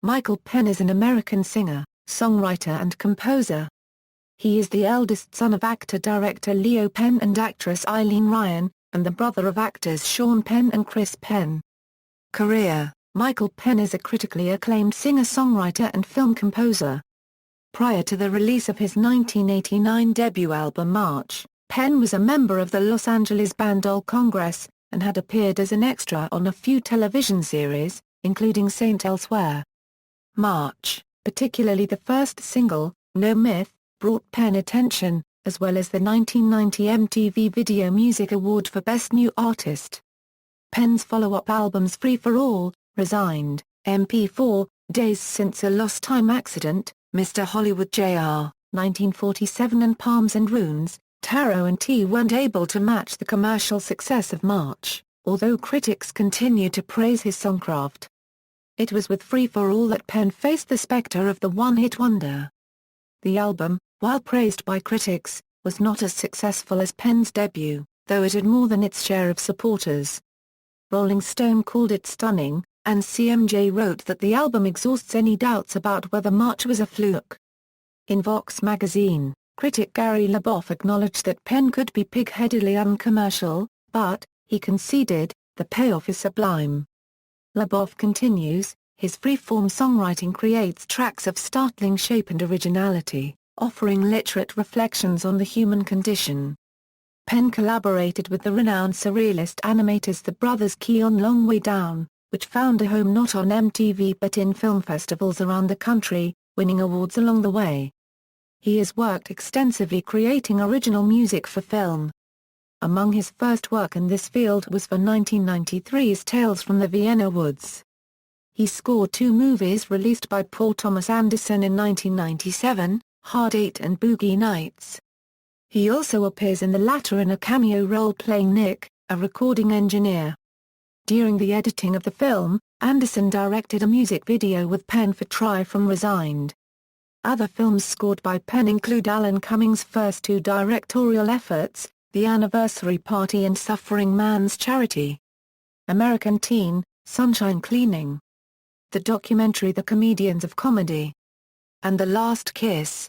Michael Penn is an American singer, songwriter and composer. He is the eldest son of actor-director Leo Penn and actress Eileen Ryan, and the brother of actors Sean Penn and Chris Penn. Career: Michael Penn is a critically acclaimed singer-songwriter and film composer. Prior to the release of his 1989 debut album March, Penn was a member of the Los Angeles band All Congress, and had appeared as an extra on a few television series, including Saint Elsewhere. March, particularly the first single, No Myth, brought Penn attention, as well as the 1990 MTV Video Music Award for Best New Artist. Penn's follow-up albums Free for All, Resigned, MP4, Days Since a Lost Time Accident, Mr. Hollywood Jr., 1947 and Palms and Runes, Tarot and Tea weren't able to match the commercial success of March, although critics continue to praise his songcraft. It was with Free for All that Penn faced the specter of the one-hit wonder. The album, while praised by critics, was not as successful as Penn's debut, though it had more than its share of supporters. Rolling Stone called it stunning, and CMJ wrote that the album exhausts any doubts about whether March was a fluke. In Vox magazine, critic Gary Leboff acknowledged that Penn could be pig-headedly uncommercial, but, he conceded, the payoff is sublime. Leboff continues, his free-form songwriting creates tracks of startling shape and originality, offering literate reflections on the human condition. Penn collaborated with the renowned surrealist animators the brothers Keon Long Way Down, which found a home not on MTV but in film festivals around the country, winning awards along the way. He has worked extensively creating original music for film. Among his first work in this field was for 1993's Tales from the Vienna Woods. He scored two movies released by Paul Thomas Anderson in 1997, Hard Eight and Boogie Nights. He also appears in the latter in a cameo role playing Nick, a recording engineer. During the editing of the film, Anderson directed a music video with Penn for Try from Resigned. Other films scored by Penn include Alan Cummings' first two directorial efforts, The Anniversary Party and Suffering Man's Charity. American Teen, Sunshine Cleaning. The documentary The Comedians of Comedy. And The Last Kiss.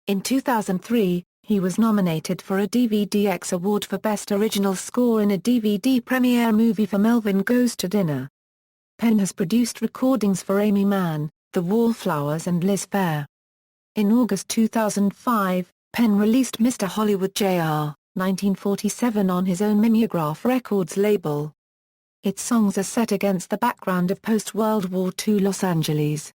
In 2003, he was nominated for a DVDX Award for Best Original Score in a DVD premiere movie for Melvin Goes to Dinner. Penn has produced recordings for Amy Mann, The Wallflowers and Liz Phair. In August 2005, Penn released Mr. Hollywood Jr., 1947 on his own Mimeograph Records label. Its songs are set against the background of post-World War II Los Angeles.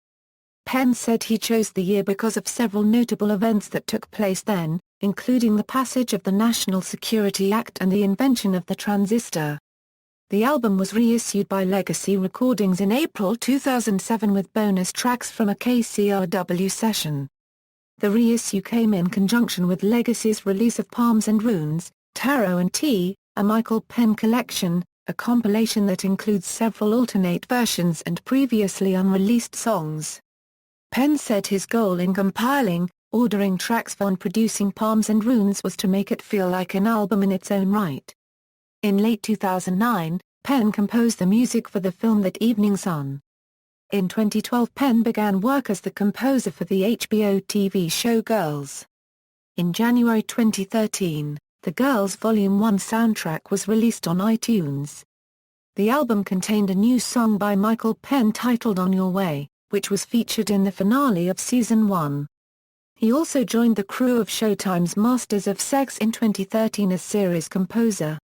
Penn said he chose the year because of several notable events that took place then, including the passage of the National Security Act and the invention of the transistor. The album was reissued by Legacy Recordings in April 2007 with bonus tracks from a KCRW session. The reissue came in conjunction with Legacy's release of Palms and Runes, Tarot and Tea, a Michael Penn collection, a compilation that includes several alternate versions and previously unreleased songs. Penn said his goal in compiling, ordering tracks for and producing Palms and Runes was to make it feel like an album in its own right. In late 2009, Penn composed the music for the film That Evening Sun. In 2012 Penn began work as the composer for the HBO TV show Girls. In January 2013, the Girls Volume 1 soundtrack was released on iTunes. The album contained a new song by Michael Penn titled On Your Way, which was featured in the finale of Season 1. He also joined the crew of Showtime's Masters of Sex in 2013 as series composer.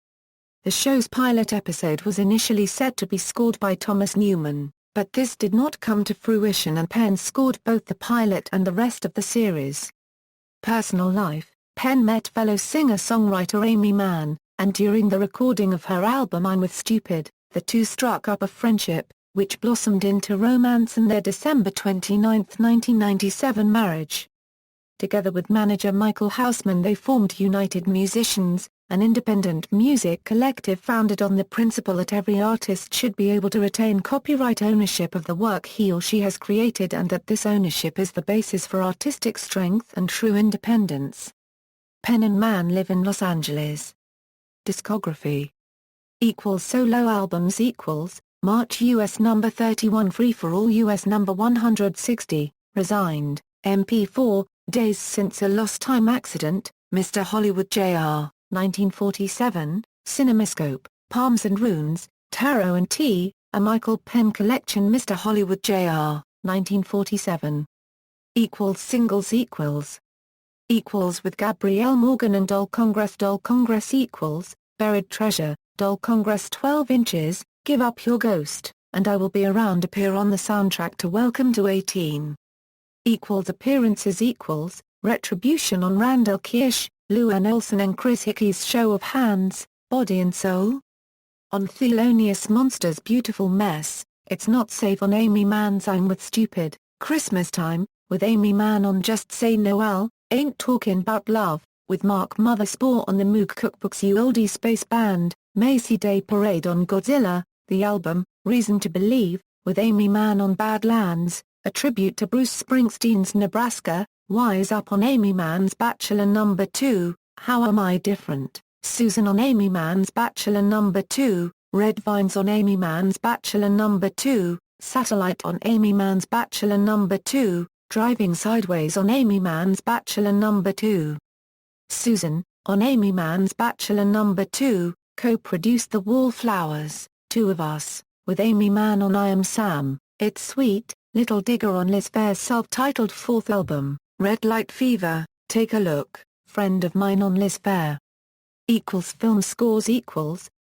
The show's pilot episode was initially set to be scored by Thomas Newman, but this did not come to fruition and Penn scored both the pilot and the rest of the series. Personal life: Penn met fellow singer-songwriter Amy Mann, and during the recording of her album I'm With Stupid, the two struck up a friendship, which blossomed into romance and their December 29, 1997 marriage. Together with manager Michael Hausman they formed United Musicians, an independent music collective founded on the principle that every artist should be able to retain copyright ownership of the work he or she has created and that this ownership is the basis for artistic strength and true independence. Penn and Mann live in Los Angeles. Discography. Solo albums March US number 31 Free for All US number 160, Resigned, MP4, Days Since a Lost Time Accident, Mr. Hollywood Jr., 1947, Cinemascope, Palms and Runes, Tarot and Tea, A Michael Penn Collection Mr. Hollywood Jr., 1947. Singles with Gabrielle Morgan and Doll Congress Buried Treasure, Doll Congress 12 inches, Give Up Your Ghost, and I Will Be Around appear on the soundtrack to Welcome to 18. Appearances Retribution on Randall Kirsch, Luann Olson and Chris Hickey's Show of Hands, Body and Soul. On Thelonious Monster's Beautiful Mess, It's Not Safe on Amy Mann's I'm With Stupid, Christmas Time, with Amy Mann on Just Say Noel, Ain't Talkin' 'Bout Love, with Mark Mothersbaugh on the Moog Cookbooks You Oldie Space Band, Macy Day Parade on Godzilla, the album, Reason to Believe, with Amy Mann on Badlands, a tribute to Bruce Springsteen's Nebraska, Wise Up on Amy Mann's Bachelor No. 2, How Am I Different, Susan on Amy Mann's Bachelor No. 2, Red Vines on Amy Mann's Bachelor No. 2, Satellite on Amy Mann's Bachelor No. 2, Driving Sideways on Amy Mann's Bachelor No. 2. Susan, on Amy Mann's Bachelor No. 2, co-produced The Wallflowers, Two of Us, with Amy Mann on I Am Sam, It's Sweet, Little Digger on Liz Phair's self-titled fourth album, Red Light Fever, Take a Look, Friend of Mine on Liz Phair. Film scores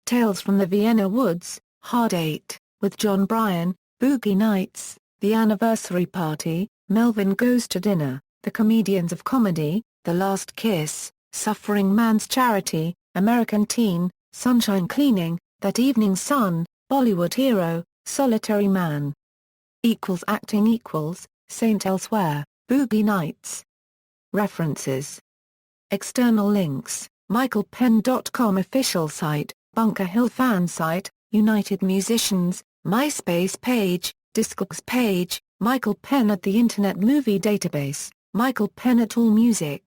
Tales from the Vienna Woods, Hard 8, with John Bryan, Boogie Nights, The Anniversary Party, Melvin Goes to Dinner, The Comedians of Comedy, The Last Kiss, Suffering Man's Charity, American Teen, Sunshine Cleaning, That Evening Sun, Bollywood Hero, Solitary Man. Acting Saint Elsewhere, Boogie Nights. References. External links, michaelpenn.com official site, Bunker Hill fan site, United Musicians, MySpace page, Discogs page, Michael Penn at the Internet Movie Database, Michael Penn at AllMusic.